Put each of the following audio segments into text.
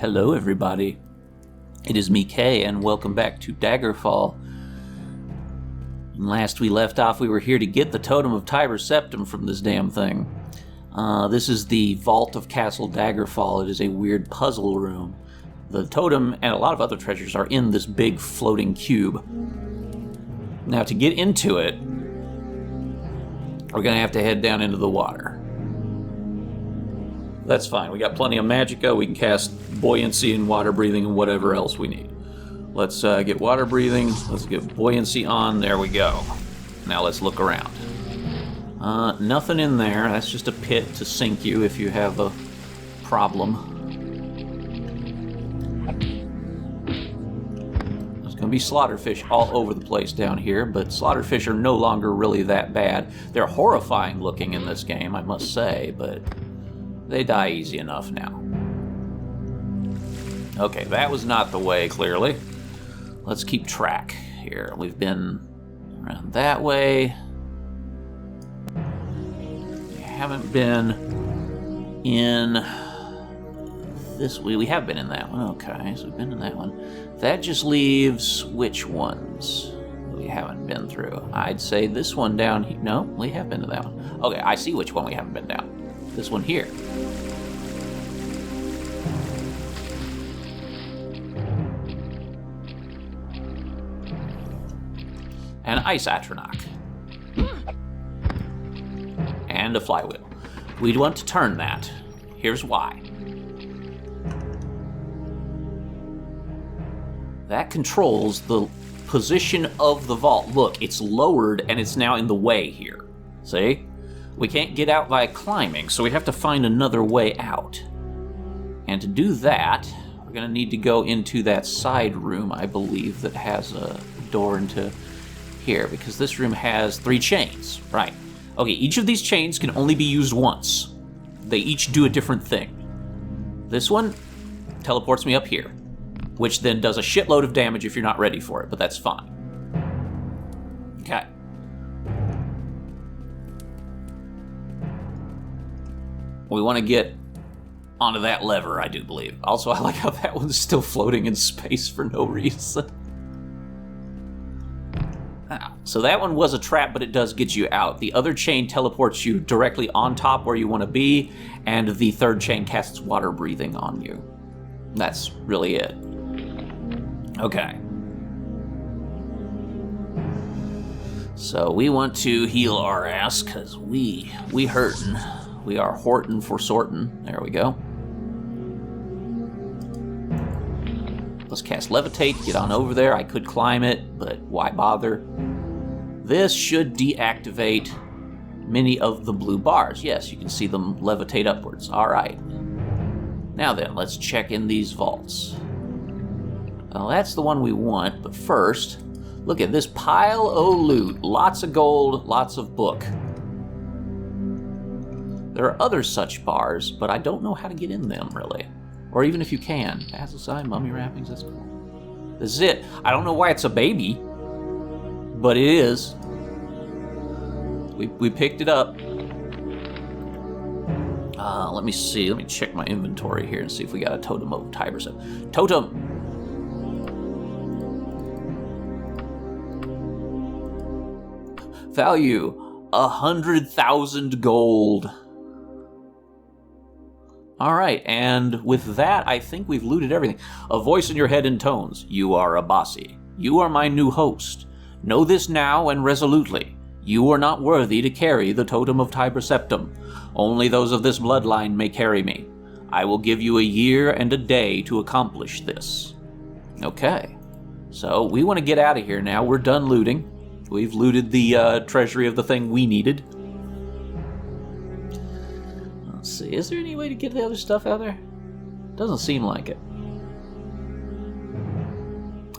Hello everybody, it is me Chay, and welcome back to Daggerfall. Last we left off, we were here to get the Totem of Tiber Septim from this damn thing. This is the Vault of Castle Daggerfall. It is a weird puzzle room. The totem and a lot of other treasures are in this big floating cube. Now to get into it, we're gonna have to head down into the water. That's fine, we got plenty of magicka, we can cast buoyancy and water breathing and whatever else we need. Let's get water breathing, let's get buoyancy on, there we go. Now let's look around. Nothing in there, that's just a pit to sink you if you have a problem. There's gonna be slaughterfish all over the place down here, but slaughterfish are no longer really that bad. They're horrifying looking in this game, I must say, but they die easy enough now. Okay, that was not the way, clearly. Let's keep track here. We've been around that way. We haven't been in this way. We have been in that one. Okay, so we've been in that one. That just leaves which ones we haven't been through? I'd say this one down here. No, we have been to that one. Okay, I see which one we haven't been down. This one here. An ice atronach. And a flywheel. We'd want to turn that. Here's why. That controls the position of the vault. Look, it's lowered and it's now in the way here. See? We can't get out by climbing, so we have to find another way out. And to do that, we're going to need to go into that side room, I believe, that has a door into here, because this room has 3 chains. Right. Okay, each of these chains can only be used once. They each do a different thing. This one teleports me up here, which then does a shitload of damage if you're not ready for it, but that's fine. Okay. We want to get onto that lever, I do believe. Also, I like how that one's still floating in space for no reason. So that one was a trap, but it does get you out. The other chain teleports you directly on top where you want to be, and the third chain casts water breathing on you. That's really it. Okay. So we want to heal our ass, because we hurtin'. We are hortin' for sortin'. There we go. Let's cast Levitate, get on over there. I could climb it, but why bother? This should deactivate many of the blue bars. Yes, you can see them levitate upwards. All right. Now then, let's check in these vaults. Well, that's the one we want, but first, look at this pile of loot. Lots of gold, lots of book. There are other such bars, but I don't know how to get in them, really. Or even if you can. Dazzle sign, mummy wrappings, that's cool. This is it. I don't know why it's a baby, but it is. We picked it up. Let me see. Let me check my inventory here and see if we got a Totem of Tiber Septim. Totem! Value, 100,000 gold. All right, and with that, I think we've looted everything. A voice in your head intones, "You are a bossy. You are my new host. Know this now and resolutely. You are not worthy to carry the Totem of Tiber Septim. Only those of this bloodline may carry me. I will give you a year and a day to accomplish this." Okay, so we want to get out of here now. We're done looting. We've looted the treasury of the thing we needed. Let's see, is there any way to get the other stuff out there? Doesn't seem like it.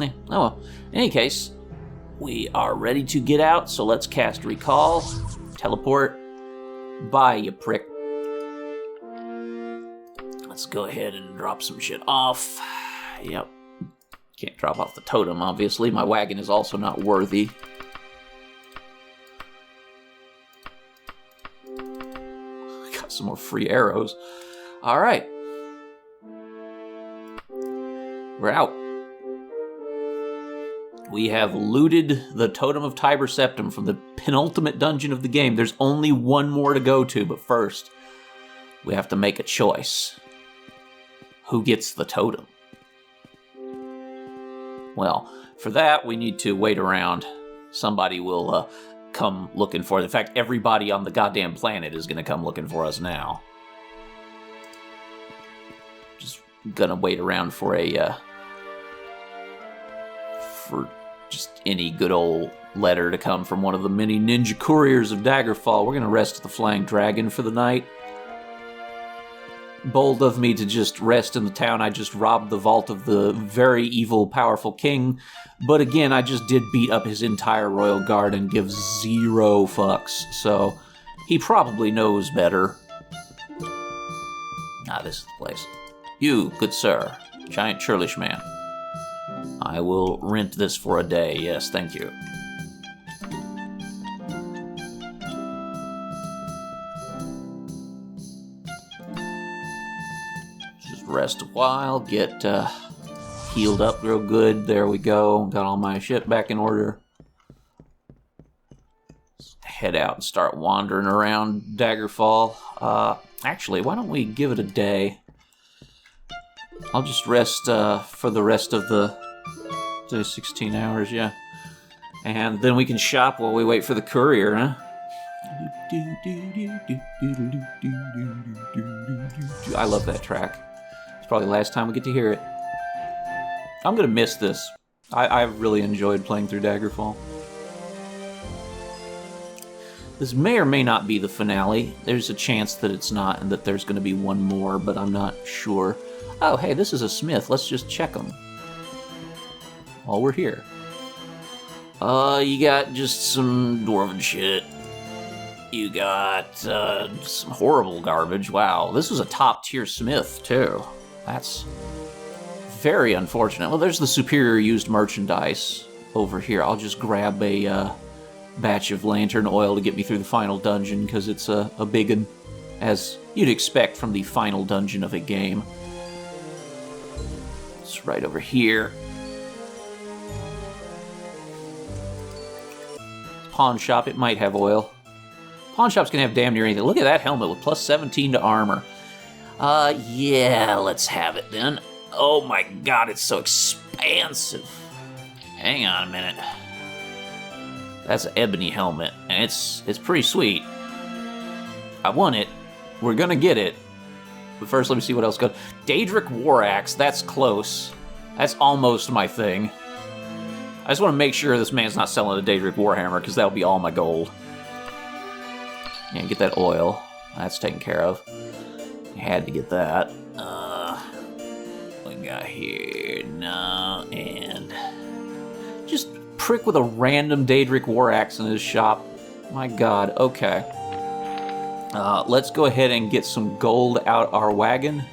Yeah, oh well. In any case, we are ready to get out, so let's cast Recall. Teleport. Bye, you prick. Let's go ahead and drop some shit off. Yep. Can't drop off the totem, obviously. My wagon is also not worthy. Got some more free arrows. All right. We're out. We have looted the Totem of Tiber Septim from the penultimate dungeon of the game. There's only one more to go to, but first, we have to make a choice. Who gets the totem? Well, for that, we need to wait around. Somebody will come looking for it. In fact, everybody on the goddamn planet is going to come looking for us now. Just gonna wait around for just any good old letter to come from one of the many ninja couriers of Daggerfall. We're gonna rest at the Flying Dragon for the night. Bold of me to just rest in the town. I just robbed the vault of the very evil, powerful king. But again, I just did beat up his entire royal guard and give 0 fucks. So he probably knows better. This is the place. You, good sir, giant churlish man. I will rent this for a day. Yes, thank you. Just rest a while, get healed up real good. There we go. Got all my shit back in order. Let's head out and start wandering around Daggerfall. Actually, why don't we give it a day? I'll just rest for the rest of the 16 hours, yeah. And then we can shop while we wait for the courier, huh? I love that track. It's probably the last time we get to hear it. I'm gonna miss this. I really enjoyed playing through Daggerfall. This may or may not be the finale. There's a chance that it's not and that there's gonna be one more, but I'm not sure. Oh, hey, this is a smith. Let's just check them while we're here. You got just some dwarven shit. You got some horrible garbage. Wow, this was a top-tier smith, too. That's very unfortunate. Well, there's the superior used merchandise over here. I'll just grab a batch of lantern oil to get me through the final dungeon, because it's a big one, as you'd expect from the final dungeon of a game. It's right over here. Pawn shop, it might have oil. Pawn shop's gonna have damn near anything. Look at that helmet with plus 17 to armor. Yeah, let's have it then. Oh my god, it's so expansive. Hang on a minute. That's an ebony helmet, and it's pretty sweet. I want it. We're gonna get it. But first, let me see what else goes. Daedric War Axe, that's close. That's almost my thing. I just want to make sure this man's not selling a Daedric Warhammer, because that'll be all my gold. Yeah, get that oil. That's taken care of. You had to get that. What we got here? No, and... just prick with a random Daedric War Axe in his shop. My god, okay. Let's go ahead and get some gold out our wagon.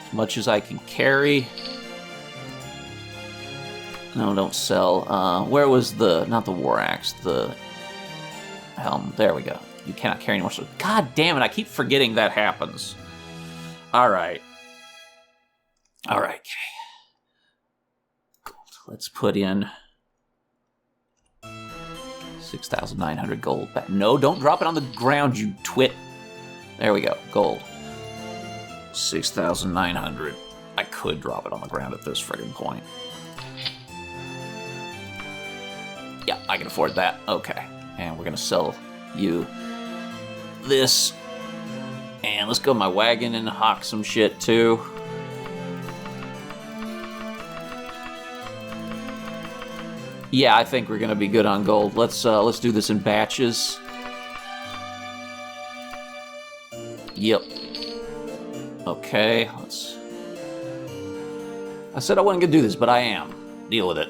As much as I can carry. No, don't sell. Where was the... not the War Axe, the helm. There we go. You cannot carry anymore. So, god damn it, I keep forgetting that happens. Alright. Alright. Gold. Let's put in 6,900 gold back. No, don't drop it on the ground, you twit. There we go. Gold. 6,900. I could drop it on the ground at this friggin' point. Yeah, I can afford that. Okay. And we're gonna sell you this. And let's go to my wagon and hawk some shit too. Yeah, I think we're gonna be good on gold. Let's do this in batches. Yep. Okay, let's... I said I wasn't gonna do this, but I am. Deal with it.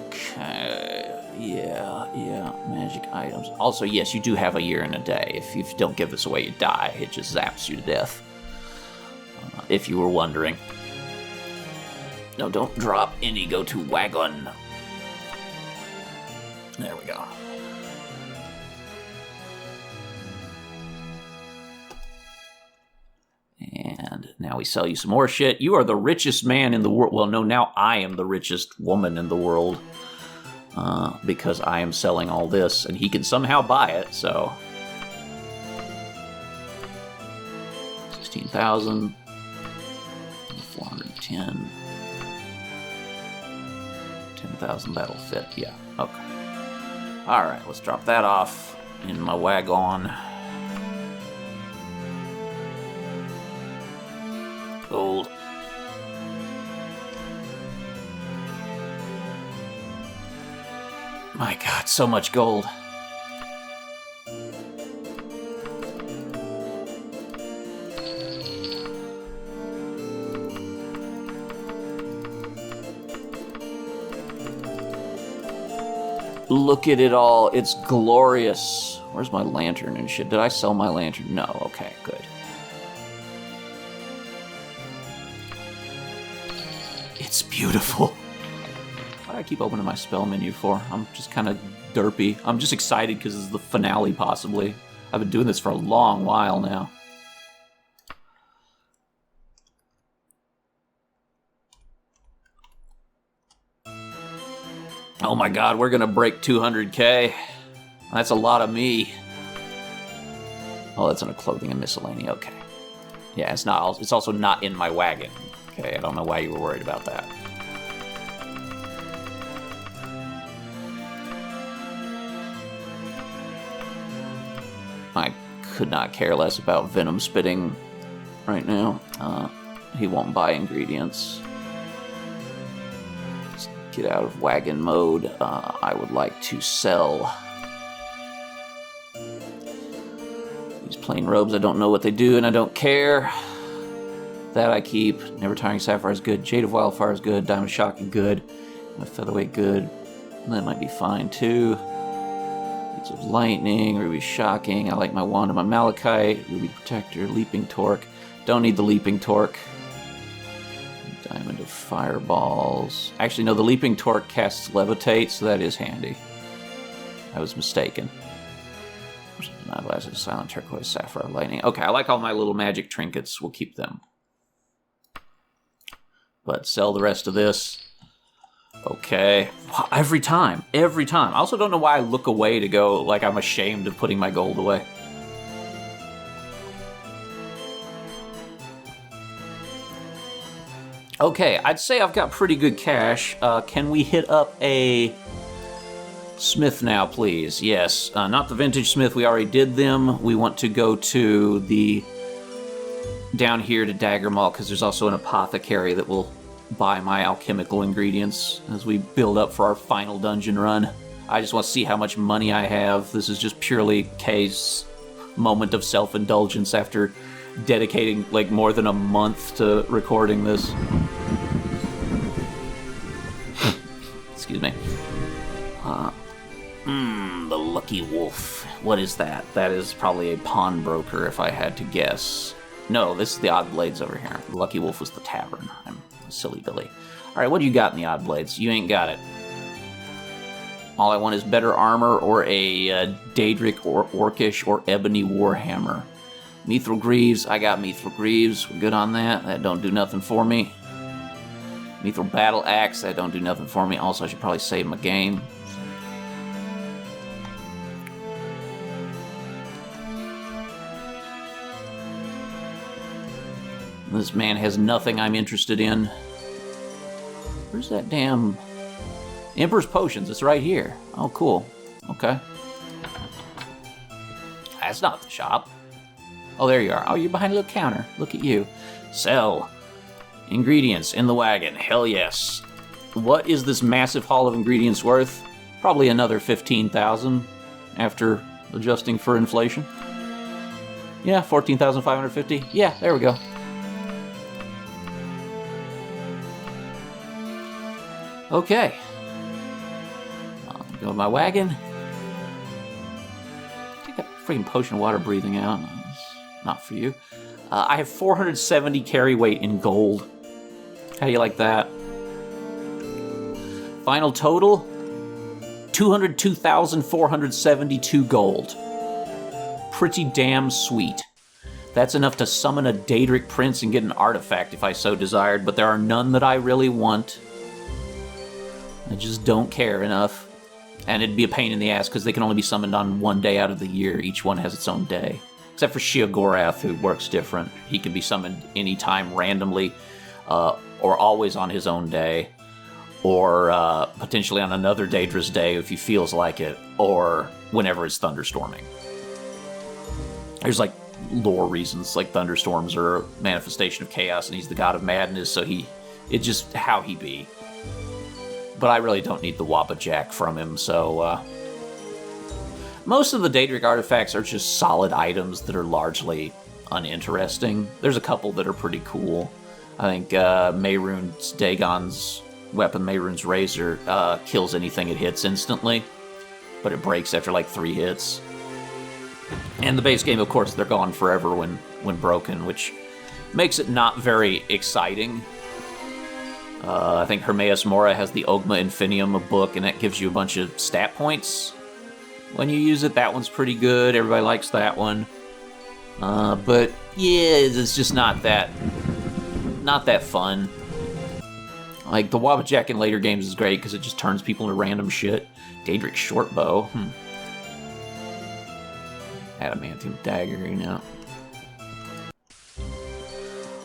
Okay, yeah, magic items. Also, yes, you do have a year and a day. If you don't give this away, you die. It just zaps you to death. If you were wondering. No, don't drop any. Go to wagon. There we go. And Now we sell you some more shit. You are the richest man in the world. Well, no, now I am the richest woman in the world. Because I am selling all this, and he can somehow buy it, so... 16,000... 410... 10,000, that'll fit, yeah, okay. Alright, let's drop that off in my wagon. Gold. My God, so much gold. Look at it all. It's glorious. Where's my lantern and shit? Did I sell my lantern? No. Okay, good. It's beautiful. Why do I keep opening my spell menu for? I'm just kind of derpy. I'm just excited because it's the finale, possibly. I've been doing this for a long while now. Oh my God, we're gonna break 200K. That's a lot of me. Oh, that's under clothing and miscellany. Okay. Yeah, it's not. It's also not in my wagon. Okay, I don't know why you were worried about that. I could not care less about venom spitting right now. He won't buy ingredients. Let's get out of wagon mode. I would like to sell these plain robes. I don't know what they do, and I don't care. That I keep. Never Tiring Sapphire is good. Jade of Wildfire is good. Diamond Shock is good. And a Featherweight good. That might be fine too. Beads of Lightning. Ruby Shocking. I like my Wand and my Malachite. Ruby Protector. Leaping Torque. Don't need the Leaping Torque. Diamond of Fireballs. Actually, no, the Leaping Torque casts Levitate, so that is handy. I was mistaken. Eyeglasses, Silent Turquoise, Sapphire Lightning. Okay, I like all my little magic trinkets. We'll keep them. But sell the rest of this. Okay. Every time. Every time. I also don't know why I look away to go like I'm ashamed of putting my gold away. Okay, I'd say I've got pretty good cash. Can we hit up a smith now, please? Yes. Not the vintage smith. We already did them. We want to go to the... down here to Daggerfall, because there's also an apothecary that will buy my alchemical ingredients as we build up for our final dungeon run. I just want to see how much money I have. This is just purely Kay's moment of self-indulgence after dedicating like more than a month to recording this. Excuse me. The Lucky Wolf. What is that? That is probably a pawnbroker if I had to guess. No, this is the Odd Blades over here. The Lucky Wolf was the tavern. I'm a silly Billy. Alright, what do you got in the Odd Blades? You ain't got it. All I want is better armor or a Daedric or Orcish or Ebony Warhammer. Mithril Greaves, I got Mithril Greaves. We're good on that. That don't do nothing for me. Mithril Battle Axe, that don't do nothing for me. Also, I should probably save my game. This man has nothing I'm interested in. Where's that damn... Emperor's Potions, it's right here. Oh, cool. Okay. That's not the shop. Oh, there you are. Oh, you're behind a little counter. Look at you. Sell. Ingredients in the wagon. Hell yes. What is this massive haul of ingredients worth? Probably another 15,000 after adjusting for inflation. Yeah, 14,550. Yeah, there we go. Okay. I'll go with my wagon. Take that freaking potion of water breathing out. Not for you. I have 470 carry weight in gold. How do you like that? Final total, 202,472 gold. Pretty damn sweet. That's enough to summon a Daedric prince and get an artifact if I so desired, but there are none that I really want. I just don't care enough. And it'd be a pain in the ass because they can only be summoned on one day out of the year. Each one has its own day. Except for Sheogorath, who works different. He can be summoned anytime randomly, or always on his own day, or potentially on another Daedra's day if he feels like it, or whenever it's thunderstorming. There's like lore reasons, like thunderstorms are a manifestation of chaos, and he's the god of madness, so it's just how he be. But I really don't need the Wappa Jack from him, so most of the Daedric artifacts are just solid items that are largely uninteresting. There's a couple that are pretty cool. I think Mehrunes Dagon's weapon, Mehrunes Razor, kills anything it hits instantly, but it breaks after like 3 hits. And the base game, of course, they're gone forever when broken, which makes it not very exciting. I think Hermaeus Mora has the Ogma Infinium, a book, and that gives you a bunch of stat points when you use it. That one's pretty good. Everybody likes that one. But yeah, it's just not that fun. Like, the Wappa Jack in later games is great because it just turns people into random shit. Daedric Shortbow. Adamantium Dagger, you know.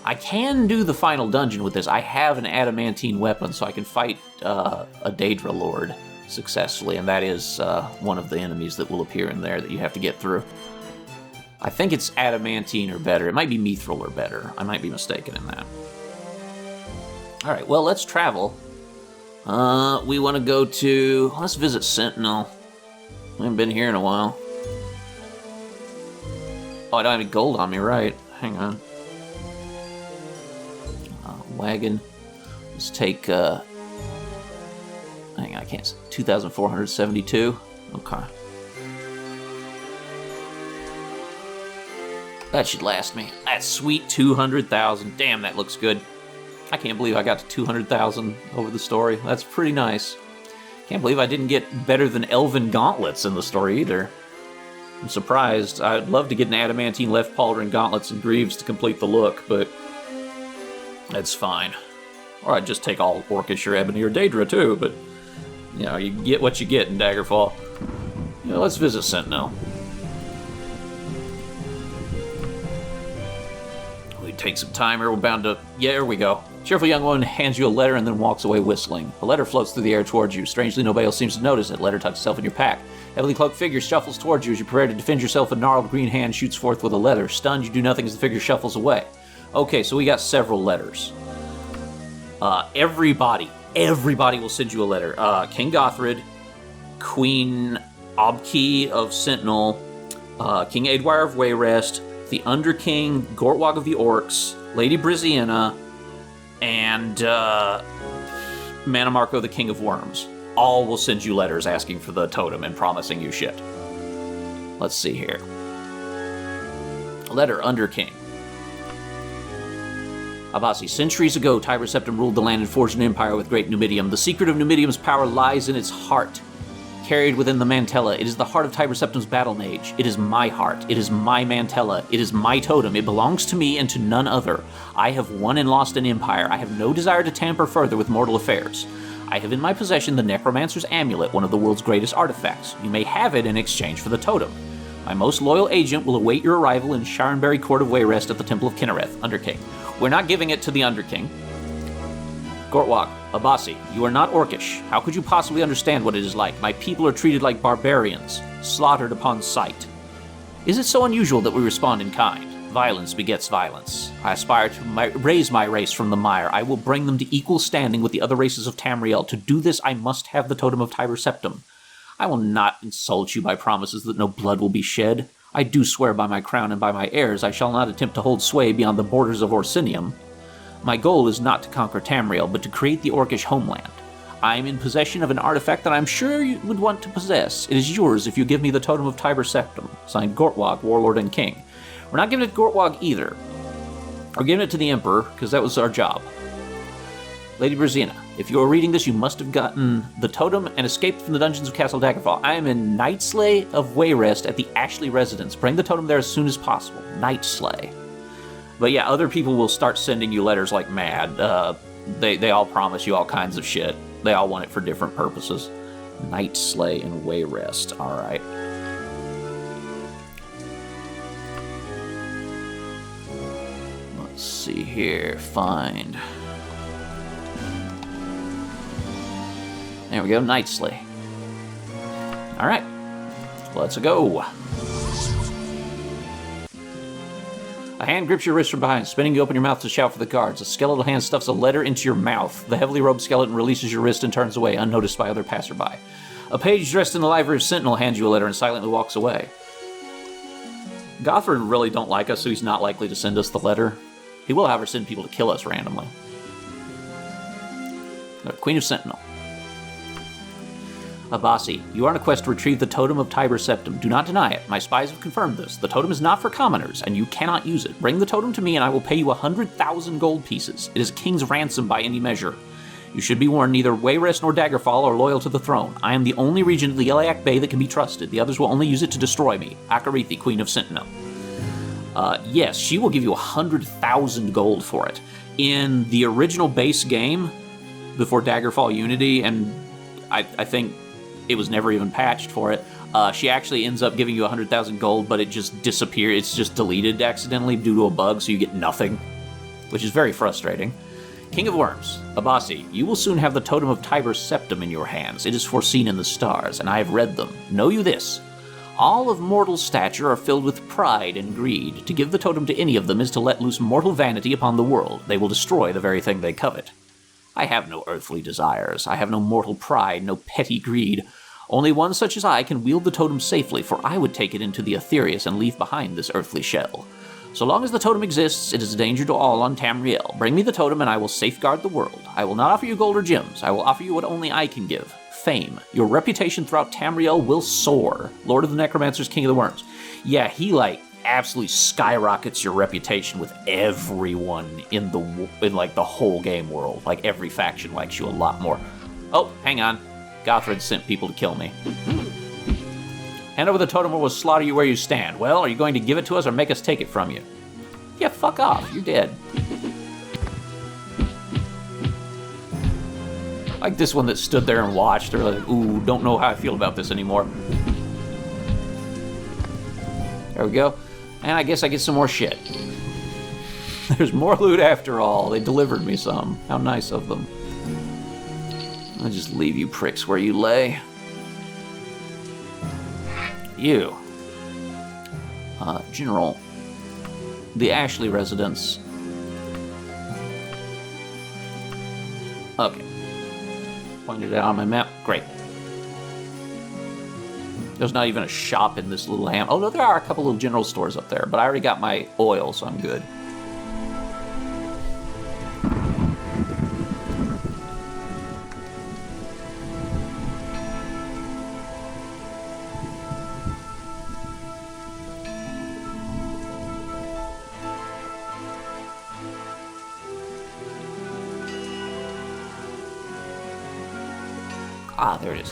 I can do the final dungeon with this. I have an adamantine weapon, so I can fight a Daedra Lord successfully, and that is one of the enemies that will appear in there that you have to get through. I think it's adamantine or better. It might be mithril or better. I might be mistaken in that. All right, well, let's travel. We want to go to... Let's visit Sentinel. I haven't been here in a while. Oh, I don't have any gold on me, right? Hang on. Wagon. Let's take... hang on, I can't... 2,472? Okay. That should last me. That's sweet 200,000. Damn, that looks good. I can't believe I got to 200,000 over the story. That's pretty nice. Can't believe I didn't get better than Elven Gauntlets in the story either. I'm surprised. I'd love to get an Adamantine Left Pauldron Gauntlets and Greaves to complete the look, but that's fine. Or I'd just take all Orcish or Ebony or Daedra too, but you know, you get what you get in Daggerfall. You know, let's visit Sentinel. We take some time here. We're bound to... Yeah, here we go. Cheerful young woman hands you a letter and then walks away whistling. A letter floats through the air towards you. Strangely, nobody seems to notice it. Letter tucks itself in your pack. Heavily cloaked figure shuffles towards you as you prepare to defend yourself. A gnarled green hand shoots forth with a letter. Stunned, you do nothing as the figure shuffles away. Okay, so we got several letters. Everybody will send you a letter. King Gothrid, Queen Obki of Sentinel, King Aedwire of Wayrest, the Underking Gortwog of the Orcs, Lady Briziana, and Manamarco, the King of Worms. All will send you letters asking for the totem and promising you shit. Let's see here. Letter, Underking. Abasi, centuries ago, Tiber Septim ruled the land and forged an empire with great Numidium. The secret of Numidium's power lies in its heart, carried within the Mantella. It is the heart of Tiber Septim's battle mage. It is my heart. It is my Mantella. It is my totem. It belongs to me and to none other. I have won and lost an empire. I have no desire to tamper further with mortal affairs. I have in my possession the Necromancer's Amulet, one of the world's greatest artifacts. You may have it in exchange for the totem. My most loyal agent will await your arrival in Sharonberry Court of Wayrest at the Temple of Kinnereth, Underking. We're not giving it to the Underking. Gortwog, Abasi, you are not Orcish. How could you possibly understand what it is like? My people are treated like barbarians, slaughtered upon sight. Is it so unusual that we respond in kind? Violence begets violence. I aspire to raise my race from the mire. I will bring them to equal standing with the other races of Tamriel. To do this, I must have the totem of Tiber Septim. I will not insult you by promises that no blood will be shed. I do swear by my crown and by my heirs, I shall not attempt to hold sway beyond the borders of Orsinium. My goal is not to conquer Tamriel, but to create the Orcish homeland. I am in possession of an artifact that I'm sure you would want to possess. It is yours if you give me the totem of Tiber Septim. Signed, Gortwog, Warlord and King. We're not giving it to Gortwog either. We're giving it to the Emperor, because that was our job. Lady Brazina, if you are reading this, you must have gotten the totem and escaped from the dungeons of Castle Daggerfall. I am in Nightslay of Wayrest at the Ashley residence. Bring the totem there as soon as possible. Nightslay. But yeah, other people will start sending you letters like mad. They all promise you all kinds of shit. They all want it for different purposes. Night Slay and Way Rest. All right. Let's see here. Find. There we go. Night Slay. All right. Let's go. A hand grips your wrist from behind, spinning you open your mouth to shout for the guards. A skeletal hand stuffs a letter into your mouth. The heavily robed skeleton releases your wrist and turns away, unnoticed by other passerby. A page dressed in the livery of Sentinel hands you a letter and silently walks away. Gothard really don't like us, so he's not likely to send us the letter. He will, however, send people to kill us randomly. Queen of Sentinel. Abasi, you are on a quest to retrieve the Totem of Tiber Septim. Do not deny it. My spies have confirmed this. The totem is not for commoners, and you cannot use it. Bring the totem to me, and I will pay you 100,000 gold pieces. It is a king's ransom by any measure. You should be warned, neither Wayrest nor Daggerfall are loyal to the throne. I am the only regent of the Iliac Bay that can be trusted. The others will only use it to destroy me. Akarithi, Queen of Sentinel. Yes, she will give you 100,000 gold for it. In the original base game, before Daggerfall Unity, and I think it was never even patched for it, she actually ends up giving you 100,000 gold, but it just disappears. It's just deleted accidentally due to a bug, so you get nothing, which is very frustrating. King of Worms, Abasi, you will soon have the Totem of Tiber Septim in your hands. It is foreseen in the stars, and I have read them. Know you this. All of mortal stature are filled with pride and greed. To give the totem to any of them is to let loose mortal vanity upon the world. They will destroy the very thing they covet. I have no earthly desires. I have no mortal pride, no petty greed. Only one such as I can wield the totem safely, for I would take it into the Aetherius and leave behind this earthly shell. So long as the totem exists, it is a danger to all on Tamriel. Bring me the totem and I will safeguard the world. I will not offer you gold or gems. I will offer you what only I can give. Fame. Your reputation throughout Tamriel will soar. Lord of the Necromancers, King of the Worms. Yeah, he, absolutely skyrockets your reputation with everyone in the whole game world. Like, every faction likes you a lot more. Oh, hang on. Gothard sent people to kill me. Hand over the totem or we'll slaughter you where you stand. Well, are you going to give it to us or make us take it from you? Yeah, fuck off. You're dead. Like this one that stood there and watched. They're like, ooh, don't know how I feel about this anymore. There we go. And I guess I get some more shit. There's more loot after all. They delivered me some. How nice of them. I'll just leave you pricks where you lay. You. General. The Ashley residence. Okay. Pointed it out on my map. Great. There's not even a shop in this little ham. Oh, no, there are a couple little general stores up there, but I already got my oil, so I'm good. Ah, there it is.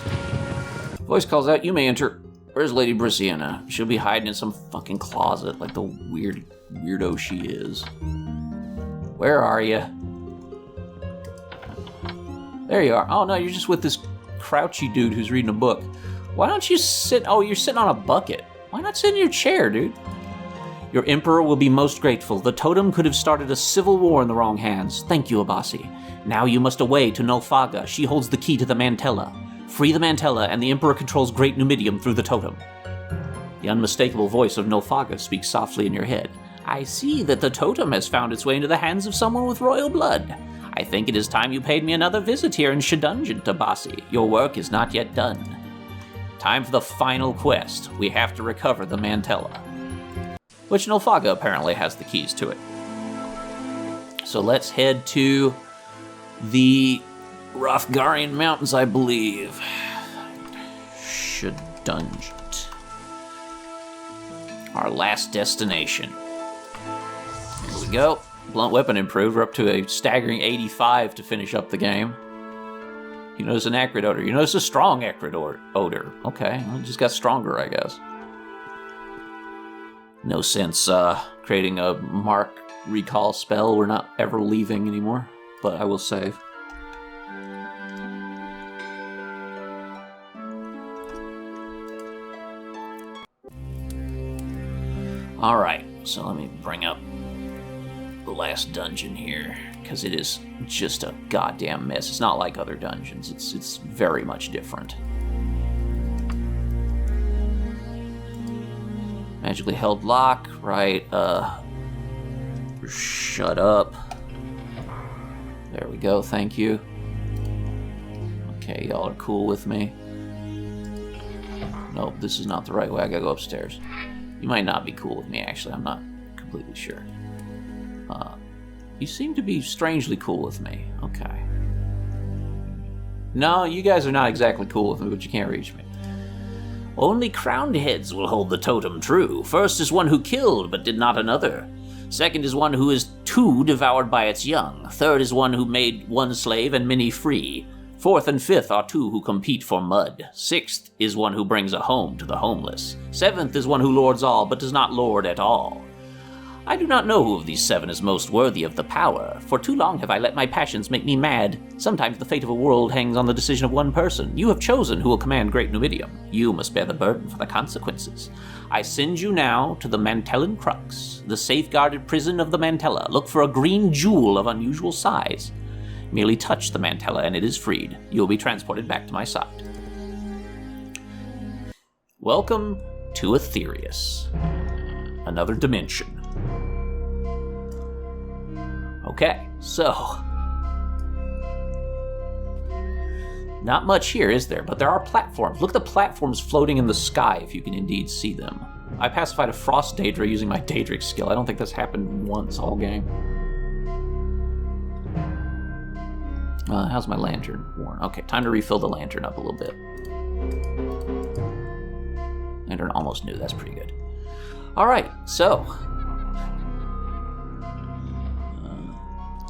Voice calls out, you may enter. Where's Lady Brisciana? She'll be hiding in some fucking closet like the weirdo she is. Where are you? There you are. Oh no, you're just with this crouchy dude who's reading a book. Why don't you sit? Oh, you're sitting on a bucket. Why not sit in your chair, dude? Your emperor will be most grateful. The totem could have started a civil war in the wrong hands. Thank you, Abasi. Now you must away to Nulfaga. She holds the key to the Mantella. Free the Mantella, and the Emperor controls Great Numidium through the totem. The unmistakable voice of Nulfaga speaks softly in your head. I see that the totem has found its way into the hands of someone with royal blood. I think it is time you paid me another visit here in Shadungeon, Abasi. Your work is not yet done. Time for the final quest. We have to recover the Mantella. Which Nulfaga apparently has the keys to it. So let's head to the Rothgarian Mountains, I believe. Shadungeon. Our last destination. Here we go. Blunt weapon improved. We're up to a staggering 85 to finish up the game. You notice an acrid odor. You notice a strong acrid odor. Okay, well, it just got stronger, I guess. No sense creating a recall spell. We're not ever leaving anymore, but I will save. Alright, so let me bring up the last dungeon here, because it is just a goddamn mess. It's not like other dungeons. It's very much different. Magically held lock, right? Shut up. There we go, thank you. Okay, y'all are cool with me. Nope, this is not the right way. I gotta go upstairs. You might not be cool with me, actually. I'm not completely sure. You seem to be strangely cool with me. Okay. No, you guys are not exactly cool with me, but you can't reach me. Only crowned heads will hold the totem true. First is one who killed, but did not another. Second is one who is too devoured by its young. Third is one who made one slave and many free. Fourth and fifth are two who compete for mud. Sixth is one who brings a home to the homeless. Seventh is one who lords all, but does not lord at all. I do not know who of these seven is most worthy of the power. For too long have I let my passions make me mad. Sometimes the fate of a world hangs on the decision of one person. You have chosen who will command Great Numidium. You must bear the burden for the consequences. I send you now to the Mantellan Crux, the safeguarded prison of the Mantella. Look for a green jewel of unusual size. Merely touch the Mantella and it is freed. You will be transported back to my side. Welcome to Aetherius. Another dimension. Okay, so... not much here, is there? But there are platforms. Look at the platforms floating in the sky, if you can indeed see them. I pacified a Frost Daedra using my Daedric skill. I don't think that's happened once all game. How's my lantern worn? Okay, time to refill the lantern up a little bit. Lantern almost new, that's pretty good. Alright, so...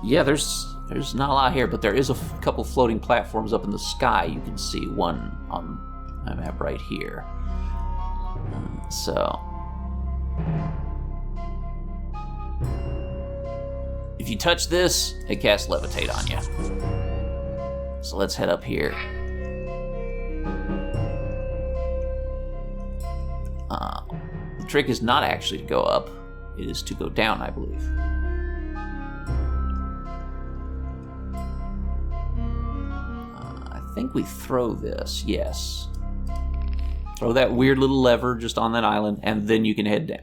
yeah, there's not a lot here, but there is a couple floating platforms up in the sky. You can see one on my map right here. So... if you touch this, it casts Levitate on you. So let's head up here. The trick is not actually to go up. It is to go down, I believe. I think we throw this, yes. Throw that weird little lever just on that island, and then you can head down.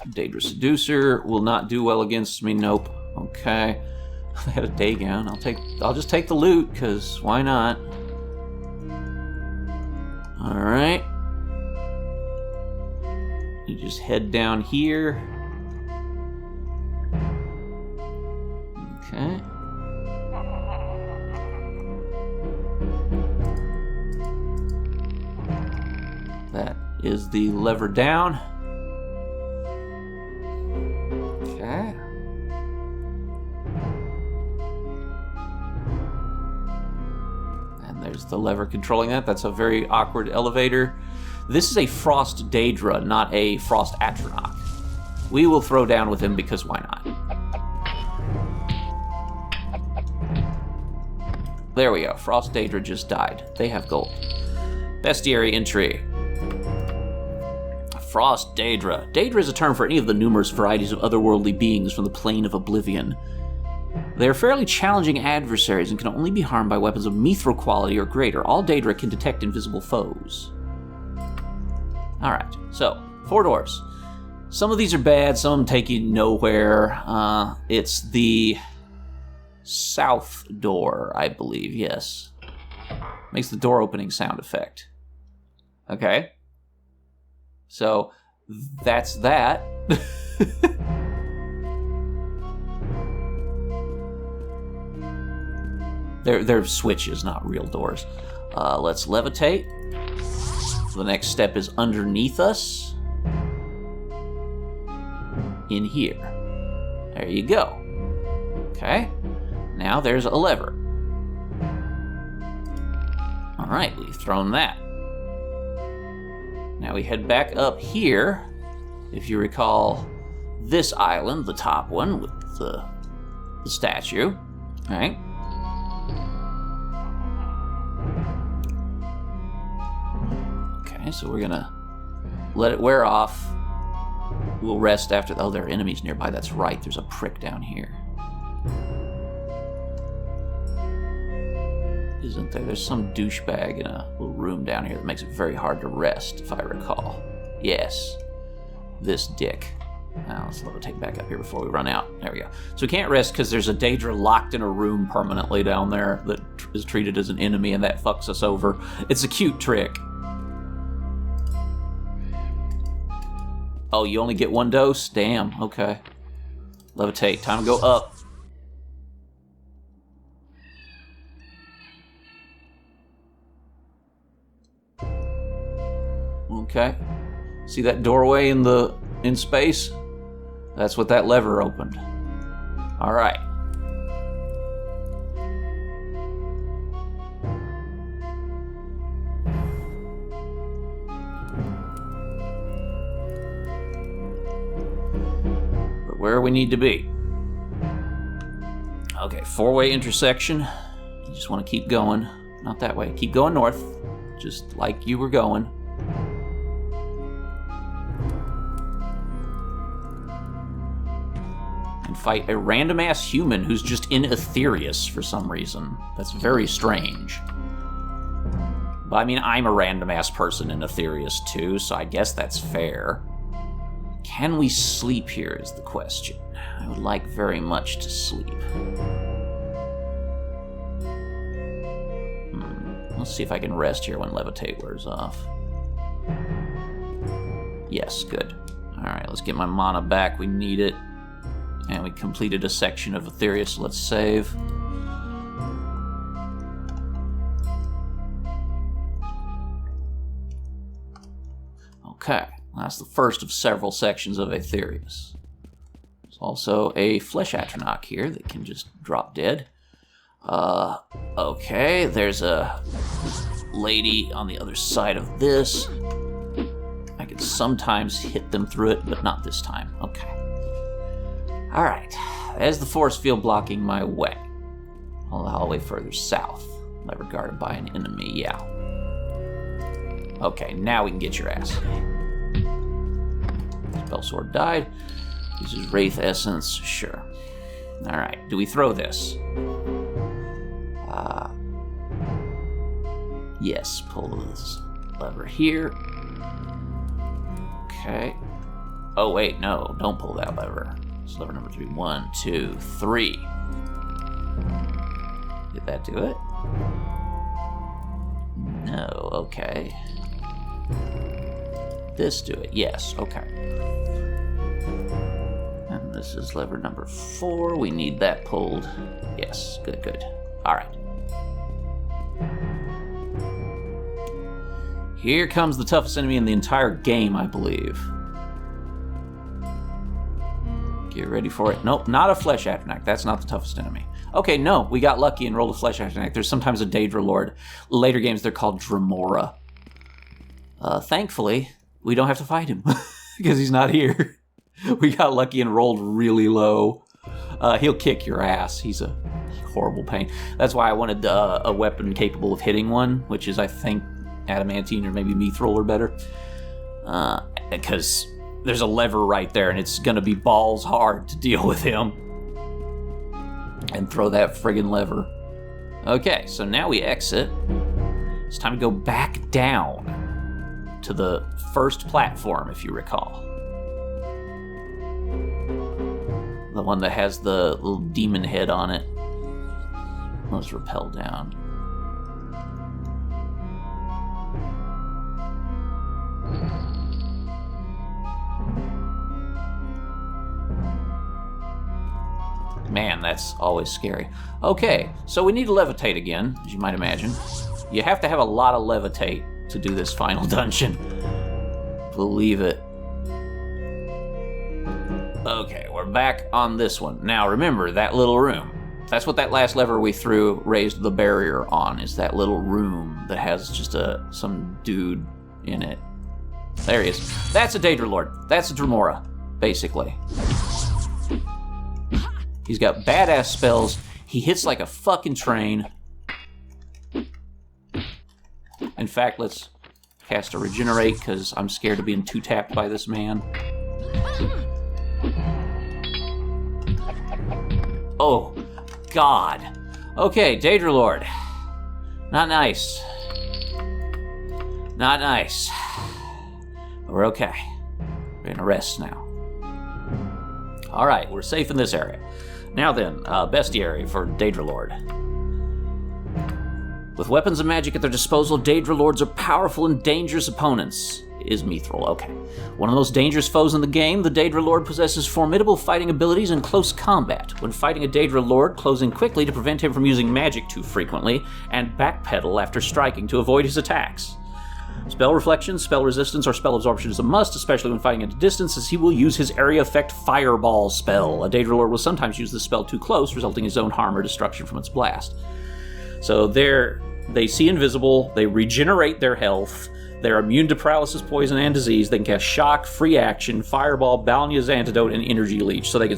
Daedra Seducer will not do well against me. Nope. Okay. I had a day gown. I'll just take the loot, because why not? Alright. You just head down here. Okay. That is the lever down. Okay. And there's the lever controlling that. That's a very awkward elevator. This is a Frost Daedra, not a Frost Atronach. We will throw down with him because why not? There we go. Frost Daedra just died. They have gold. Bestiary entry. Frost Daedra. Daedra is a term for any of the numerous varieties of otherworldly beings from the plane of oblivion. They are fairly challenging adversaries and can only be harmed by weapons of mithril quality or greater. All Daedra can detect invisible foes. Alright, so, 4 doors. Some of these are bad, some of them take you nowhere. It's the south door, I believe, yes. Makes the door opening sound effect. Okay. So, that's that. They're switches, not real doors. Let's levitate. The next step is underneath us. In here. There you go. Okay. Now there's a lever. Alright, we've thrown that. Now we head back up here. If you recall this island, the top one with the statue. All right. Okay, so we're gonna let it wear off. We'll rest after. Oh, there are enemies nearby. That's right. There's a prick down here. Isn't there? There's some douchebag in a little room down here that makes it very hard to rest, if I recall. Yes. This dick. Now, let's levitate back up here before we run out. There we go. So we can't rest because there's a Daedra locked in a room permanently down there that is treated as an enemy, and that fucks us over. It's a cute trick. Oh, you only get one dose? Damn, okay. Levitate. Time to go up. Okay. See that doorway in space? That's what that lever opened. All right. But where we need to be. Okay, 4-way intersection. You just want to keep going. Not that way. Keep going north, just like you were going. And fight a random-ass human who's just in Aetherius for some reason. That's very strange. But I mean, I'm a random-ass person in Aetherius too, so I guess that's fair. Can we sleep here is the question. I would like very much to sleep. Let's see if I can rest here when levitate wears off. Yes, good. Alright, let's get my mana back. We need it. And we completed a section of Aetherius, so let's save. Okay, that's the first of several sections of Aetherius. There's also a Flesh Atronach here that can just drop dead. Okay, there's a lady on the other side of this. I can sometimes hit them through it, but not this time. Okay. Alright, there's the force field blocking my way. All the way further south. Never guarded by an enemy, yeah. Okay, now we can get your ass. Spell sword died. Uses Wraith Essence, sure. Alright, do we throw this? Yes, pull this lever here. Okay. Oh wait, no, don't pull that lever. It's lever number 3. 1, 2, 3. Did that do it? No, okay. This do it, yes, okay. And this is lever number 4. We need that pulled. Yes, good, good. Alright. Here comes the toughest enemy in the entire game, I believe. Get ready for it. Nope, not a Flesh Atronach. That's not the toughest enemy. Okay, no, we got lucky and rolled a Flesh Atronach. There's sometimes a Daedra Lord. Later games, they're called Dremora. Thankfully, we don't have to fight him because he's not here. We got lucky and rolled really low. He'll kick your ass. He's a horrible pain. That's why I wanted a weapon capable of hitting one, which is, I think, adamantine or maybe mithril or better. Because there's a lever right there, and it's going to be balls hard to deal with him. And throw that friggin' lever. Okay, so now we exit. It's time to go back down to the first platform, if you recall. The one that has the little demon head on it. Let's rappel down. Man, that's always scary. Okay, so we need to levitate again, as you might imagine. You have to have a lot of levitate to do this final dungeon. Believe it. Okay, we're back on this one. Now remember, that little room. That's what that last lever we threw raised the barrier on, is that little room that has just some dude in it. There he is. That's a Daedra Lord. That's a Dremora, basically. He's got badass spells. He hits like a fucking train. In fact, let's cast a Regenerate, because I'm scared of being two-tapped by this man. Oh, God. Okay, Daedra Lord. Not nice. Not nice. But we're okay. We're gonna rest now. Alright, we're safe in this area. Now then, bestiary for Daedra Lord. With weapons and magic at their disposal, Daedra Lords are powerful and dangerous opponents. Is Mithril, okay. One of the most dangerous foes in the game, the Daedra Lord possesses formidable fighting abilities in close combat. When fighting a Daedra Lord, close in quickly to prevent him from using magic too frequently, and backpedal after striking to avoid his attacks. Spell reflection, spell resistance, or spell absorption is a must, especially when fighting at a distance, as he will use his area effect Fireball spell. A Daedra Lord will sometimes use this spell too close, resulting in his own harm or destruction from its blast. So they see invisible, they regenerate their health, they're immune to paralysis, poison, and disease. They can cast shock, free action, fireball, Balnia's antidote, and energy leech. So they can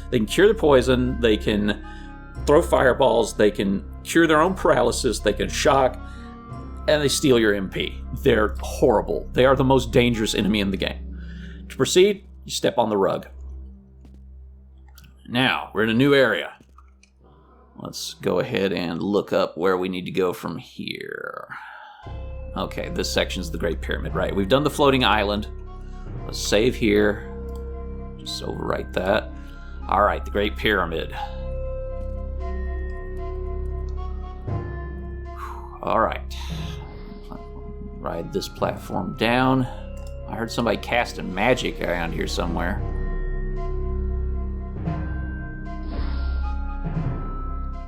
they can cure the poison, they can throw fireballs, they can cure their own paralysis, they can shock, and they steal your MP. They're horrible. They are the most dangerous enemy in the game. To proceed, you step on the rug. Now, we're in a new area. Let's go ahead and look up where we need to go from here. Okay, this section's the Great Pyramid, right? We've done the floating island. Let's save here. Just overwrite that. All right, the Great Pyramid. All right. Ride this platform down. I heard somebody casting magic around here somewhere.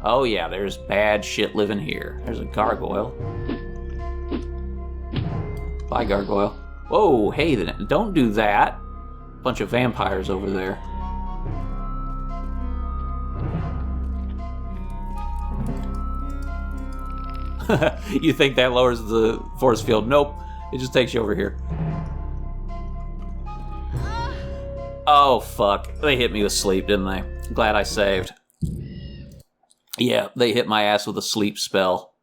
Oh yeah, there's bad shit living here. There's a gargoyle. Bye, gargoyle. Whoa, hey, don't do that. Bunch of vampires over there. You think that lowers the force field? Nope. It just takes you over here. Oh, fuck. They hit me with sleep, didn't they? Glad I saved. Yeah, they hit my ass with a sleep spell.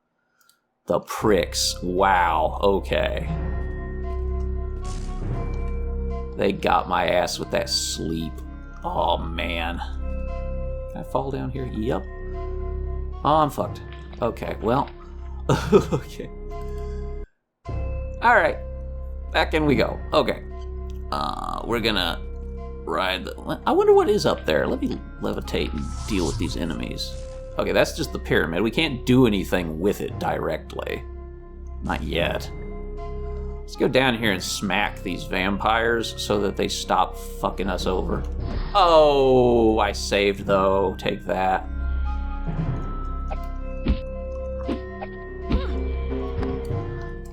The pricks. Wow. Okay. They got my ass with that sleep. Oh, man. Can I fall down here? Yep. Oh, I'm fucked. Okay, well. Okay. Alright. Back in we go. Okay. We're gonna ride the... I wonder what is up there. Let me levitate and deal with these enemies. Okay, that's just the pyramid. We can't do anything with it directly. Not yet. Let's go down here and smack these vampires so that they stop fucking us over. Oh, I saved though. Take that.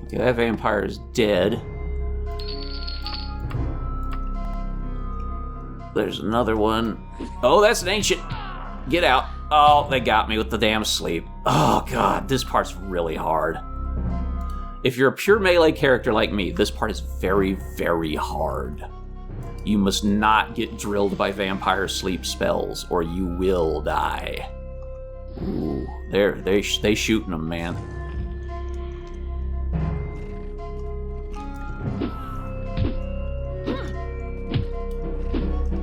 Okay, that vampire is dead. There's another one. Oh, that's an ancient. Get out. Oh, they got me with the damn sleep. Oh, God, this part's really hard. If you're a pure melee character like me, this part is very, very hard. You must not get drilled by vampire sleep spells, or you will die. Ooh, they shooting them, man.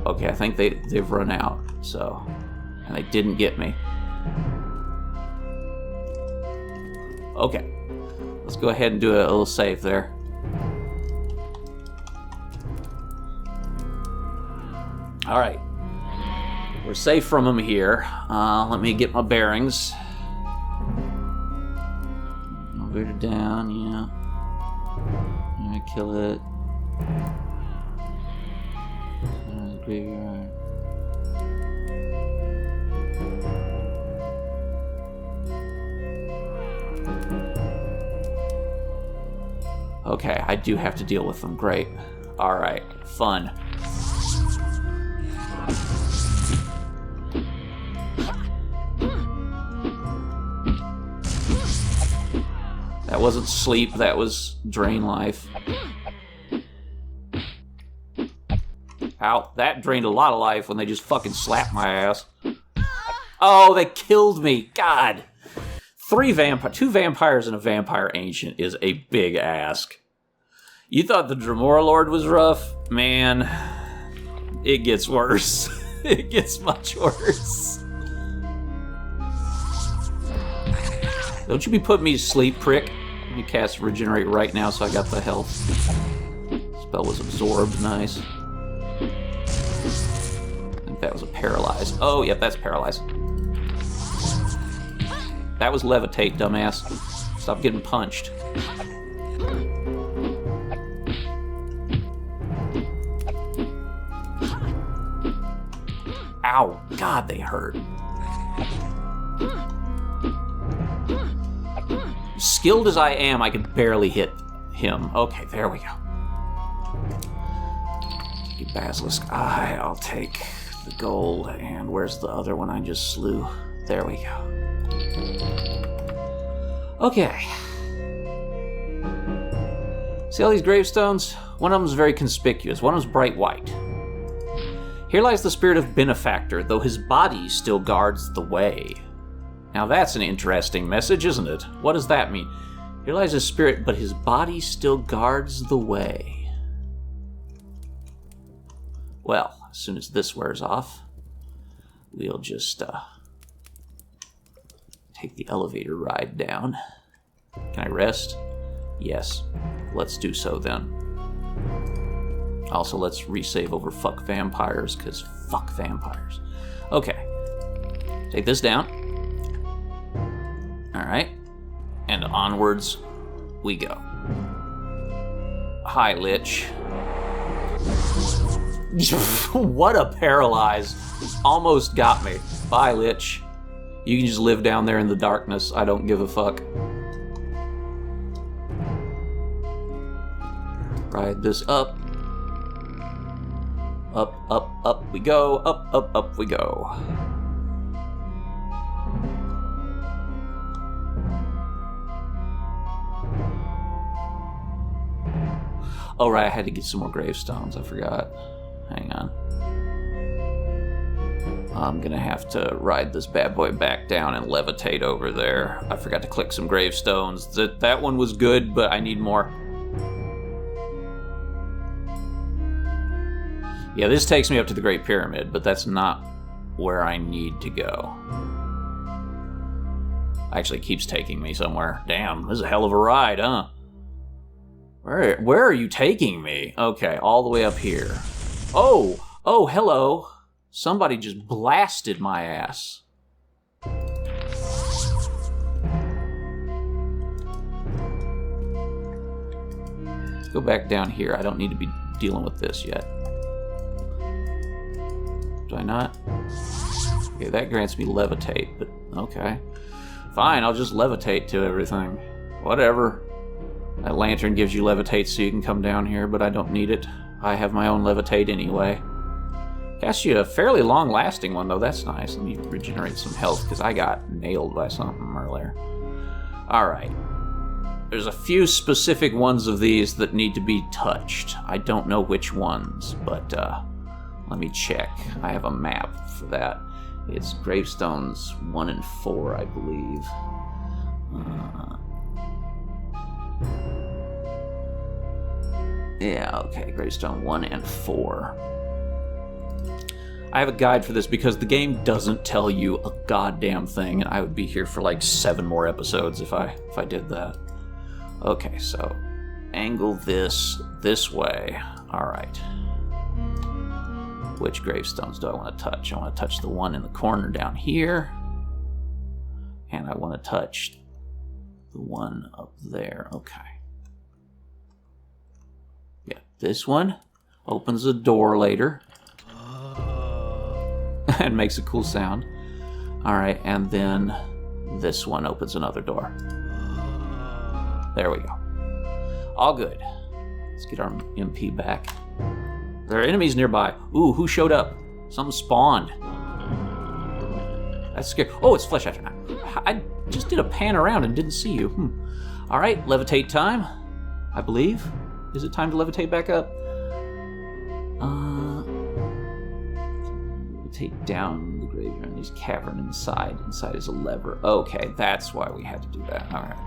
Okay, I think they've run out, so... And they didn't get me. Okay. Let's go ahead and do a little save there. Alright. We're safe from them here. Let me get my bearings. Elevator down, yeah. I'm gonna kill it. Graveyard. Okay, I do have to deal with them. Great. Alright, fun. That wasn't sleep, that was drain life. Ow, that drained a lot of life when they just fucking slapped my ass. Oh, they killed me. God. 2 vampires and a vampire ancient is a big ask. You thought the Dremora Lord was rough? Man, it gets worse. It gets much worse. Don't you be putting me to sleep, prick. Let me cast Regenerate right now so I got the health. Spell was absorbed, nice. I think that was a Paralyze. Oh, yep, that's Paralyze. That was Levitate, dumbass. Stop getting punched. Ow, God, they hurt. Skilled as I am, I can barely hit him. Okay, there we go. Basilisk Eye, I'll take the gold. And where's the other one I just slew? There we go. Okay. See all these gravestones? One of them is very conspicuous. One of them is bright white. Here lies the spirit of Benefactor, though his body still guards the way. Now that's an interesting message, isn't it? What does that mean? Here lies his spirit, but his body still guards the way. Well, as soon as this wears off, we'll just take the elevator ride down. Can I rest? Yes. Let's do so then. Also, let's resave over fuck vampires, because fuck vampires. Okay. Take this down. Alright. And onwards we go. Hi, Lich. What a paralyze. Almost got me. Bye, Lich. You can just live down there in the darkness. I don't give a fuck. Ride this up. Up, up, up we go. Up, up, up we go. Oh, right, I had to get some more gravestones. I forgot. Hang on. I'm gonna have to ride this bad boy back down and levitate over there. I forgot to click some gravestones. That one was good, but I need more. Yeah, this takes me up to the Great Pyramid, but that's not where I need to go. Actually, it keeps taking me somewhere. Damn, this is a hell of a ride, huh? Where are you taking me? Okay, all the way up here. Oh, hello. Somebody just blasted my ass. Let's go back down here. I don't need to be dealing with this yet. Do I not? Okay, that grants me levitate, but okay. Fine, I'll just levitate to everything. Whatever. That lantern gives you levitate so you can come down here, but I don't need it. I have my own levitate anyway. Cast you a fairly long-lasting one, though. That's nice. Let me regenerate some health, because I got nailed by something earlier. Alright. There's a few specific ones of these that need to be touched. I don't know which ones, but let me check. I have a map for that. It's gravestones 1 and 4, I believe. Yeah, okay, gravestone 1 and 4. I have a guide for this because the game doesn't tell you a goddamn thing, and I would be here for like 7 more episodes if I did that. Okay, so angle this way. All right. Which gravestones do I want to touch? I want to touch the one in the corner down here, and I want to touch the one up there. Okay. Yeah, this one opens a door later. And makes a cool sound. Alright, and then this one opens another door. There we go. All good. Let's get our MP back. There are enemies nearby. Ooh, who showed up? Something spawned. That's scary. Oh, it's Flesh After Night. I just did a pan around and didn't see you. All right, levitate time, I believe. Is it time to levitate back up? Levitate down the graveyard, and there's a cavern inside. Inside is a lever. Okay, that's why we had to do that. All right.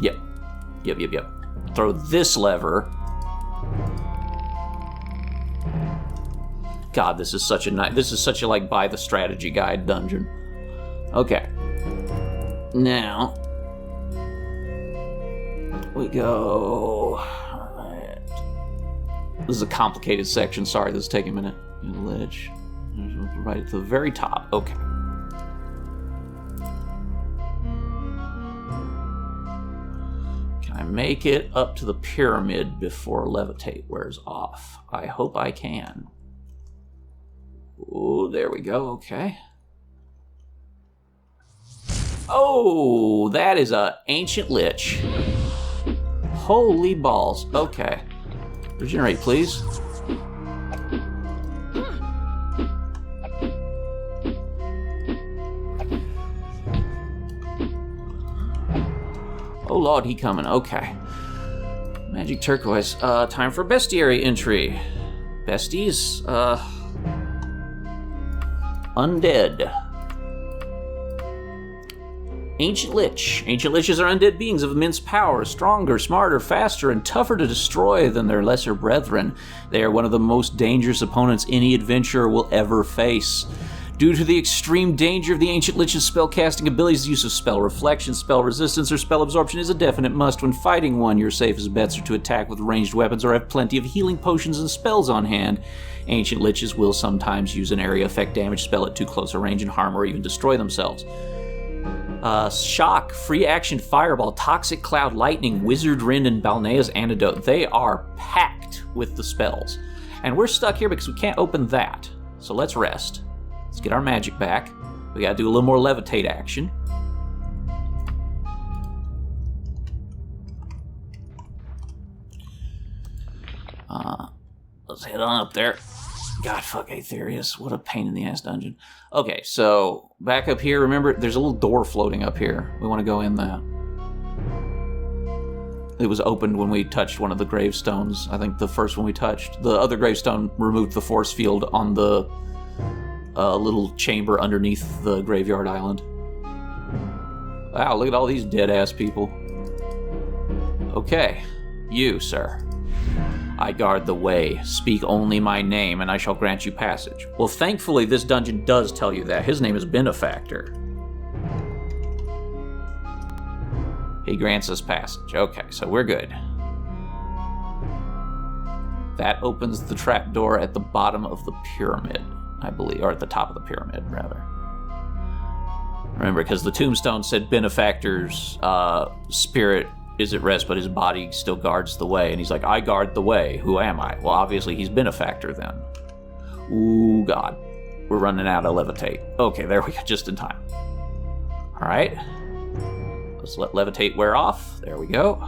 Yep. Throw this lever. God, this is such a like buy the strategy guide dungeon. Okay. Now we go. Alright. This is a complicated section. Sorry, this is taking a minute. Ledge. Right at the very top. Okay. Can I make it up to the pyramid before levitate wears off? I hope I can. Oh, there we go. Okay. Oh, that is a ancient lich. Holy balls. Okay. Regenerate, please. Oh lord, he coming. Okay. Magic turquoise. Time for bestiary entry. Besties. Undead. Ancient Lich. Ancient Liches are undead beings of immense power, stronger, smarter, faster, and tougher to destroy than their lesser brethren. They are one of the most dangerous opponents any adventurer will ever face. Due to the extreme danger of the Ancient Lich's spellcasting abilities, the use of spell reflection, spell resistance, or spell absorption is a definite must when fighting one. Your safest bets are to attack with ranged weapons or have plenty of healing potions and spells on hand. Ancient Liches will sometimes use an area effect damage spell at too close a range and harm or even destroy themselves. Shock, Free Action, Fireball, Toxic Cloud, Lightning, Wizard Rend, and Balnea's Antidote. They are packed with the spells. And we're stuck here because we can't open that. So let's rest. Let's get our magic back. We gotta do a little more levitate action. Let's head on up there. God, fuck Aetherius. What a pain in the ass dungeon. Okay, so back up here. Remember, there's a little door floating up here. We want to go in that. It was opened when we touched one of the gravestones. I think the first one we touched. The other gravestone removed the force field on the little chamber underneath the graveyard island. Wow, look at all these dead-ass people. Okay, you, sir. I guard the way. Speak only my name, and I shall grant you passage. Well, thankfully, this dungeon does tell you that. His name is Benefactor. He grants us passage. Okay, so we're good. That opens the trapdoor at the bottom of the pyramid, I believe, or at the top of the pyramid, rather. Remember, because the tombstone said Benefactor's spirit is at rest, but his body still guards the way. And he's like, I guard the way. Who am I? Well, obviously, he's Benefactor then. Ooh, God. We're running out of levitate. Okay, there we go, just in time. All right. Let's let levitate wear off. There we go.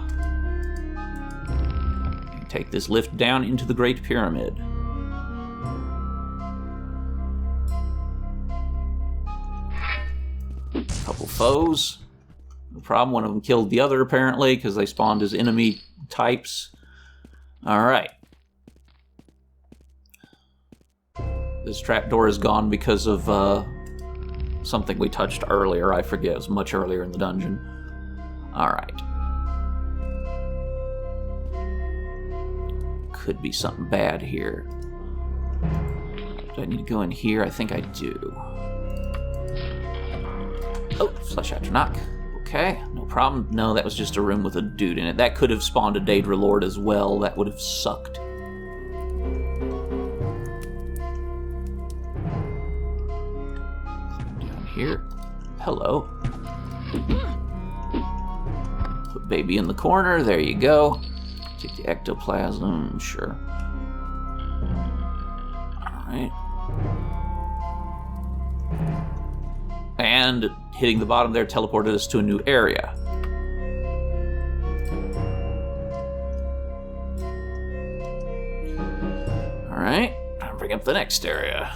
Take this lift down into the Great Pyramid. Couple foes. No problem. One of them killed the other, apparently, because they spawned as enemy types. Alright. This trapdoor is gone because of something we touched earlier. I forget. It was much earlier in the dungeon. Alright. Could be something bad here. Do I need to go in here? I think I do. Oh, Flesh After Knock. Okay, no problem. No, that was just a room with a dude in it. That could have spawned a Daedra Lord as well. That would have sucked. Down here. Hello. Put baby in the corner. There you go. Take the ectoplasm. Sure. Alright. And hitting the bottom there teleported us to a new area. Alright, I'll bring up the next area.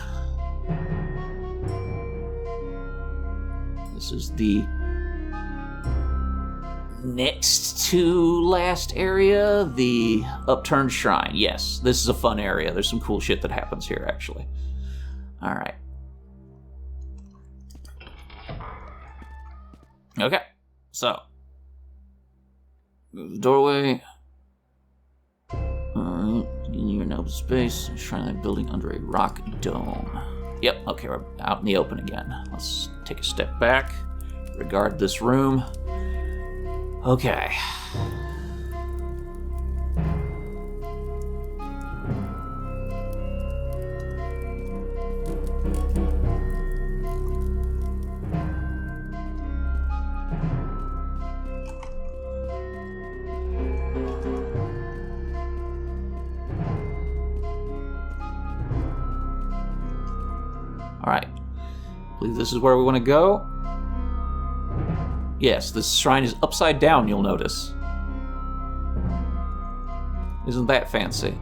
This is the next to last area, the upturned shrine. Yes, this is a fun area. There's some cool shit that happens here, actually. All right. Okay, so the doorway. In your noble space, shrine building under a rock dome. Yep, okay, we're out in the open again. Let's take a step back, regard this room. Okay. Alright. I believe this is where we want to go. Yes, this shrine is upside down, you'll notice. Isn't that fancy?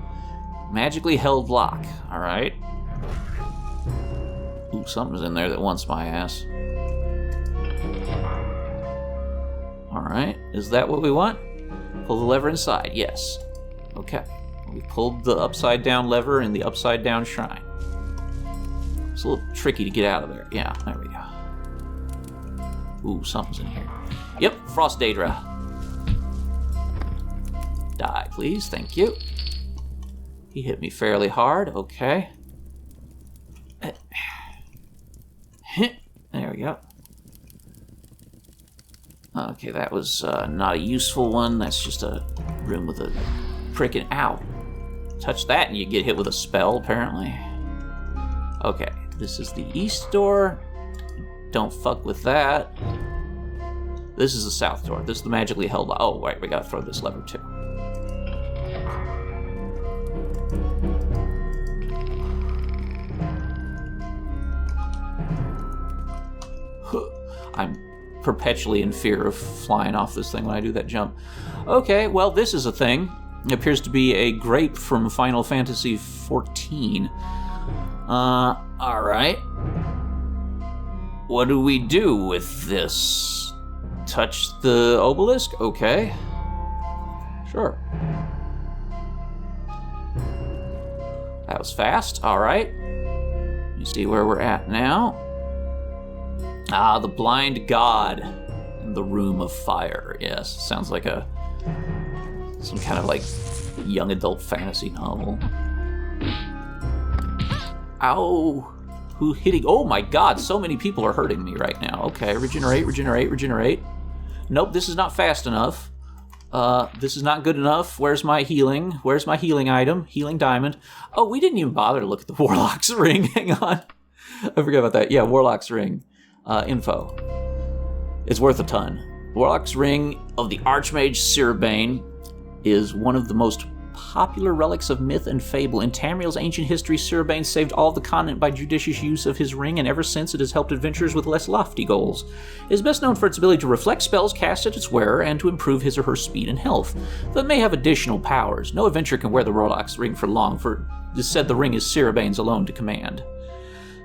Magically held lock. Alright. Ooh, something's in there that wants my ass. Alright, is that what we want? Pull the lever inside, yes. Okay. We pulled the upside down lever in the upside down shrine. It's a little tricky to get out of there. Yeah, there we go. Ooh, something's in here. Yep, Frost Daedra. Die, please. Thank you. He hit me fairly hard. Okay. There we go. Okay, that was not a useful one. That's just a room with a frickin' ow. Touch that and you get hit with a spell, apparently. Okay, this is the east door. Don't fuck with that. This is the south door. This is the magically held. Oh, wait, we gotta throw this lever too. I'm perpetually in fear of flying off this thing when I do that jump. Okay, well, this is a thing. It appears to be a grape from Final Fantasy XIV. Alright. What do we do with this? Touch the obelisk? Okay. Sure. That was fast. Alright. You see where we're at now? Ah, the blind god in the room of fire. Yes, sounds like some kind of like young adult fantasy novel. Ow! Who hitting? Oh my god, so many people are hurting me right now. Okay, regenerate, regenerate, regenerate. Nope, this is not fast enough. This is not good enough. Where's my healing? Where's my healing item? Healing diamond. Oh, we didn't even bother to look at the Warlock's ring. Hang on. I forgot about that. Yeah, Warlock's ring. Info. It's worth a ton. Warlock's ring of the Archmage Cyrabane is one of the most popular relics of myth and fable. In Tamriel's ancient history, Cyrabane saved all the continent by judicious use of his ring, and ever since it has helped adventurers with less lofty goals. It is best known for its ability to reflect spells cast at its wearer and to improve his or her speed and health, though it may have additional powers. No adventurer can wear the Warlock's ring for long, for it is said the ring is Cyrabane's alone to command.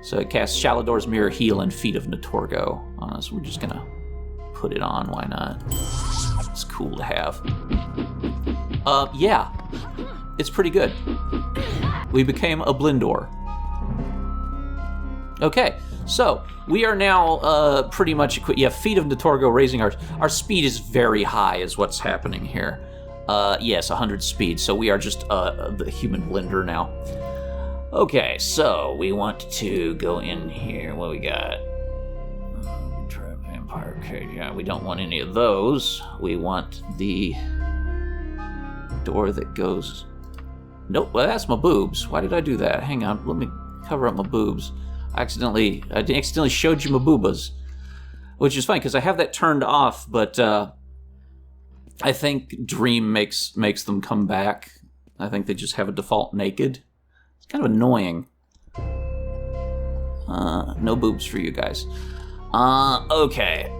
So it casts Shalador's Mirror, Heal, and Feet of Natorgo on us. We're just gonna put it on, why not? It's cool to have. Yeah. It's pretty good. We became a Blindor. Okay, so we are now pretty much equipped. Yeah, Feet of Natorgo raising our speed is very high is what's happening here. Yes, 100 speed, so we are just the human blender now. Okay, so we want to go in here. What we got? Vampire cage. Yeah, we don't want any of those. We want the door that goes... Nope, well, that's my boobs. Why did I do that? Hang on, let me cover up my boobs. I accidentally showed you my boobas. Which is funny, because I have that turned off, but I think Dream makes them come back. I think they just have a default naked. It's kind of annoying. No boobs for you guys. Okay.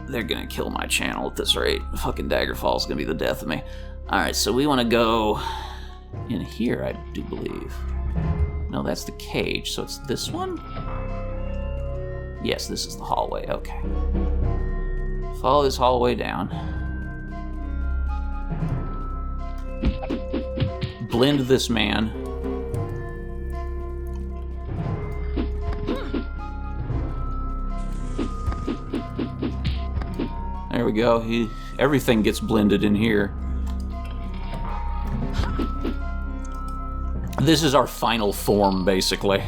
They're gonna kill my channel at this rate. Fucking Daggerfall is gonna be the death of me. Alright, so we want to go in here, I do believe. No, that's the cage, so it's this one? Yes, this is the hallway. Okay. Follow this hallway down. Blend this man. There we go. Everything gets blended in here. This is our final form, basically.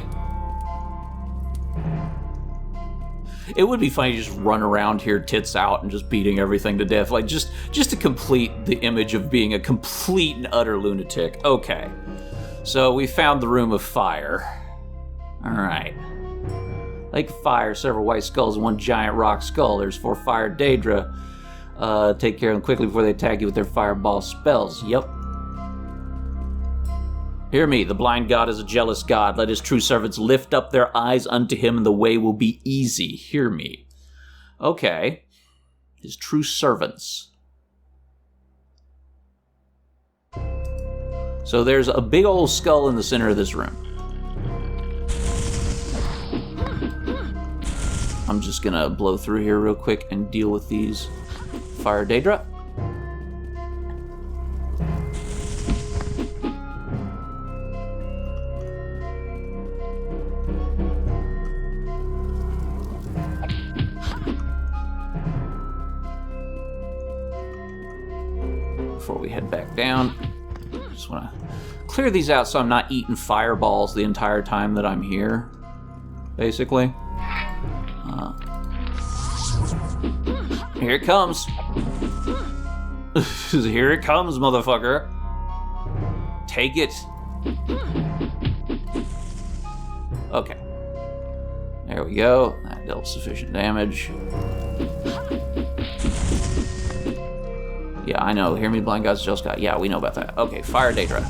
It would be funny to just run around here tits out and just beating everything to death. Like, just to complete the image of being a complete and utter lunatic. Okay. So we found the Room of Fire. Alright. Lake of Fire, several white skulls and one giant rock skull. There's 4 fire Daedra. Take care of them quickly before they attack you with their fireball spells. Yep. Hear me, the blind god is a jealous god. Let his true servants lift up their eyes unto him, and the way will be easy. Hear me. Okay. His true servants. So there's a big old skull in the center of this room. I'm just gonna blow through here real quick and deal with these fire Daedra. Before we head back down, just want to clear these out so I'm not eating fireballs the entire time that I'm here, basically. Here it comes. Here it comes, motherfucker. Take it. Okay. There we go. That dealt sufficient damage. Yeah, I know. Hear me, blind gods, jealous god. Yeah, we know about that. Okay, fire Daedra.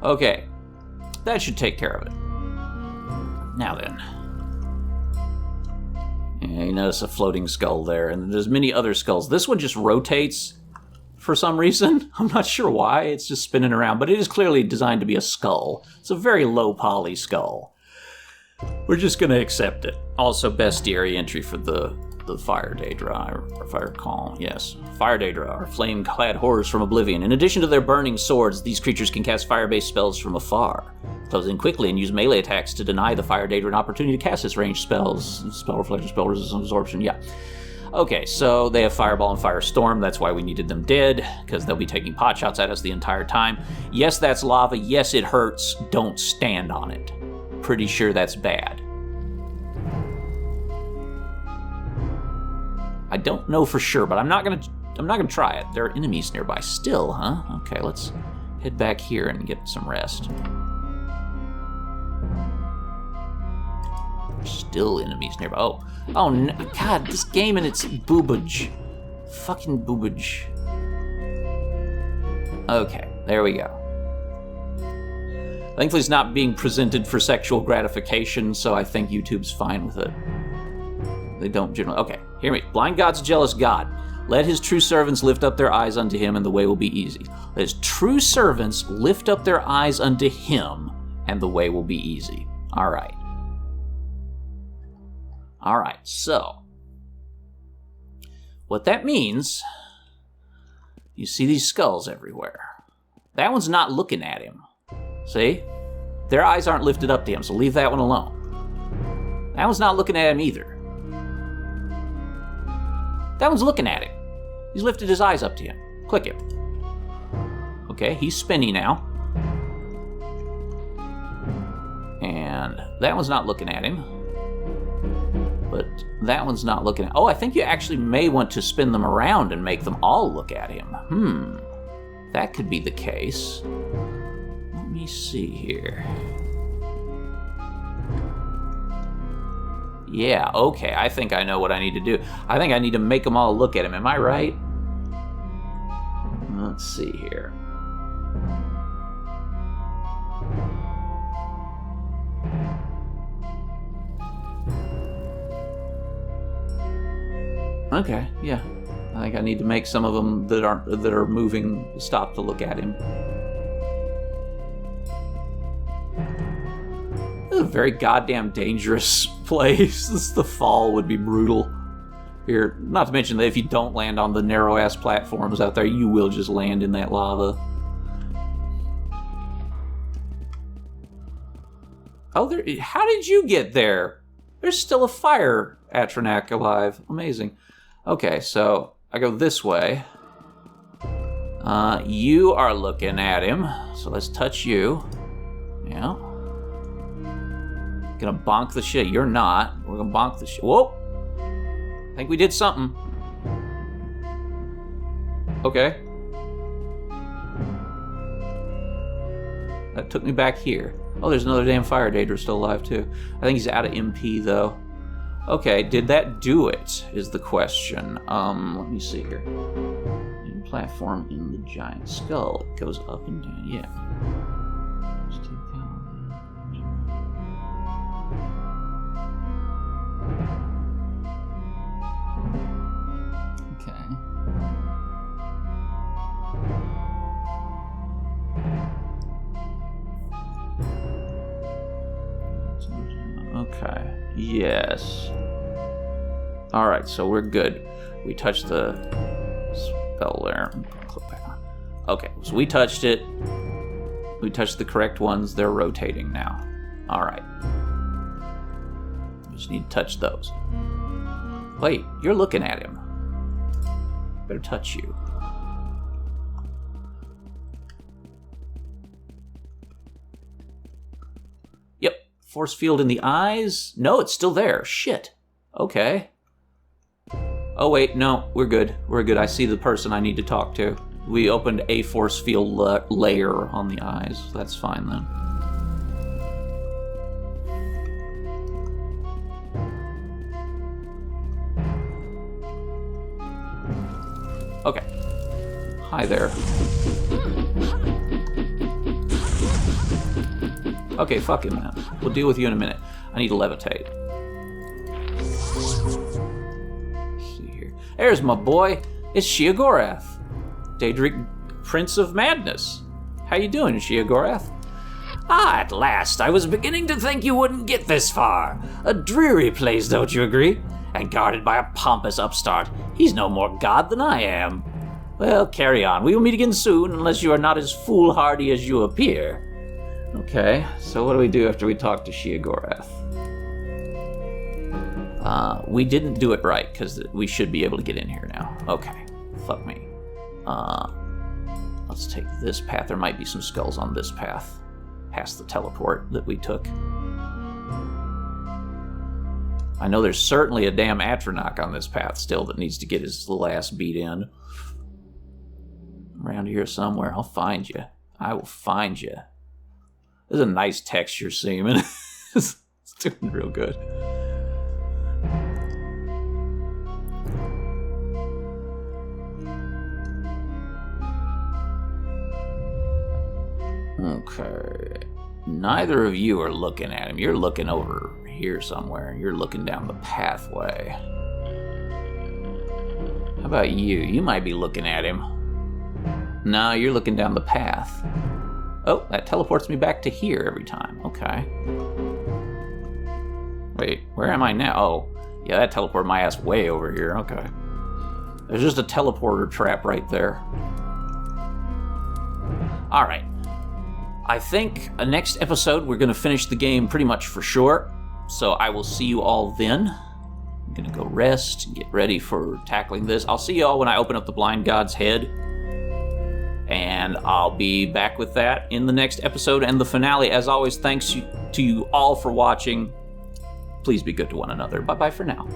Okay. That should take care of it. Now then. Yeah, you notice a floating skull there, and there's many other skulls. This one just rotates for some reason. I'm not sure why. It's just spinning around, but it is clearly designed to be a skull. It's a very low poly skull. We're just going to accept it. Also, bestiary entry for the fire Daedra, if I recall. Yes. Fire Daedra are flame-clad horrors from oblivion. In addition to their burning swords, these creatures can cast fire-based spells from afar. Close in quickly and use melee attacks to deny the fire Daedra an opportunity to cast its ranged spells. Spell reflection, spell resistance, absorption, yeah. Okay, so they have Fireball and Firestorm. That's why we needed them dead, because they'll be taking pot shots at us the entire time. Yes, that's lava. Yes, it hurts. Don't stand on it. Pretty sure that's bad. I don't know for sure, but I'm not gonna try it. There are enemies nearby still, huh? Okay, let's head back here and get some rest. There's still enemies nearby. Oh no, God, this game and its boobage. Fucking boobage. Okay, there we go. Thankfully, it's not being presented for sexual gratification, so I think YouTube's fine with it. They don't generally. Okay, hear me. Blind god's jealous god. Let his true servants lift up their eyes unto him, and the way will be easy. Let his true servants lift up their eyes unto him, and the way will be easy. All right. All right, so what that means, you see these skulls everywhere. That one's not looking at him. See? Their eyes aren't lifted up to him, so leave that one alone. That one's not looking at him either. That one's looking at him. He's lifted his eyes up to him. Click him. Okay, he's spinny now. And that one's not looking at him. But that one's not looking at... Oh, I think you actually may want to spin them around and make them all look at him. That could be the case. Let me see here. Yeah, okay, I think I know what I need to do. I think I need to make them all look at him. Am I right? Let's see here. Okay, yeah. I think I need to make some of them that are moving stop to look at him. very goddamn dangerous place. The fall would be brutal. Here, not to mention that if you don't land on the narrow-ass platforms out there, you will just land in that lava. Oh, how did you get there? There's still a fire Atronach alive. Amazing. Okay, so I go this way. You are looking at him, so let's touch you. Yeah. Gonna bonk the shit. You're not. We're gonna bonk the shit. Whoa! I think we did something. Okay. That took me back here. Oh, there's another damn fire Daedra still alive too. I think he's out of MP though. Okay, did that do it? Is the question. Let me see here. New platform in the giant skull. It goes up and down. Yeah. Let's take that one. Okay, yes. Alright, so we're good. We touched the spell there. Click back on. Okay, so we touched it. We touched the correct ones. They're rotating now. Alright. We just need to touch those. Wait, you're looking at him. Better touch you. Force field in the eyes? No, it's still there. Shit. Okay. Oh, wait. No, we're good. We're good. I see the person I need to talk to. We opened a force field layer on the eyes. That's fine, then. Okay. Hi there. Okay, fuck him, man. We'll deal with you in a minute. I need to levitate. Let's see here. There's my boy. It's Sheogorath, Daedric Prince of Madness. How you doing, Sheogorath? Ah, at last. I was beginning to think you wouldn't get this far. A dreary place, don't you agree? And guarded by a pompous upstart. He's no more god than I am. Well, carry on. We will meet again soon, unless you are not as foolhardy as you appear. Okay, so what do we do after we talk to Sheogorath? We didn't do it right, because we should be able to get in here now. Okay, fuck me. Let's take this path. There might be some skulls on this path, past the teleport that we took. I know there's certainly a damn Atronach on this path still that needs to get his little ass beat in. Around here somewhere, I'll find you. I will find you. There's a nice texture seeming. It's doing real good. Okay. Neither of you are looking at him. You're looking over here somewhere. You're looking down the pathway. How about you? You might be looking at him. No, you're looking down the path. Oh, that teleports me back to here every time. Okay. Wait, where am I now? Oh, yeah, that teleported my ass way over here. Okay. There's just a teleporter trap right there. All right. I think next episode we're going to finish the game pretty much for sure. So I will see you all then. I'm going to go rest and get ready for tackling this. I'll see you all when I open up the Blind God's head. And I'll be back with that in the next episode and the finale. As always, thanks to you all for watching. Please be good to one another. Bye-bye for now.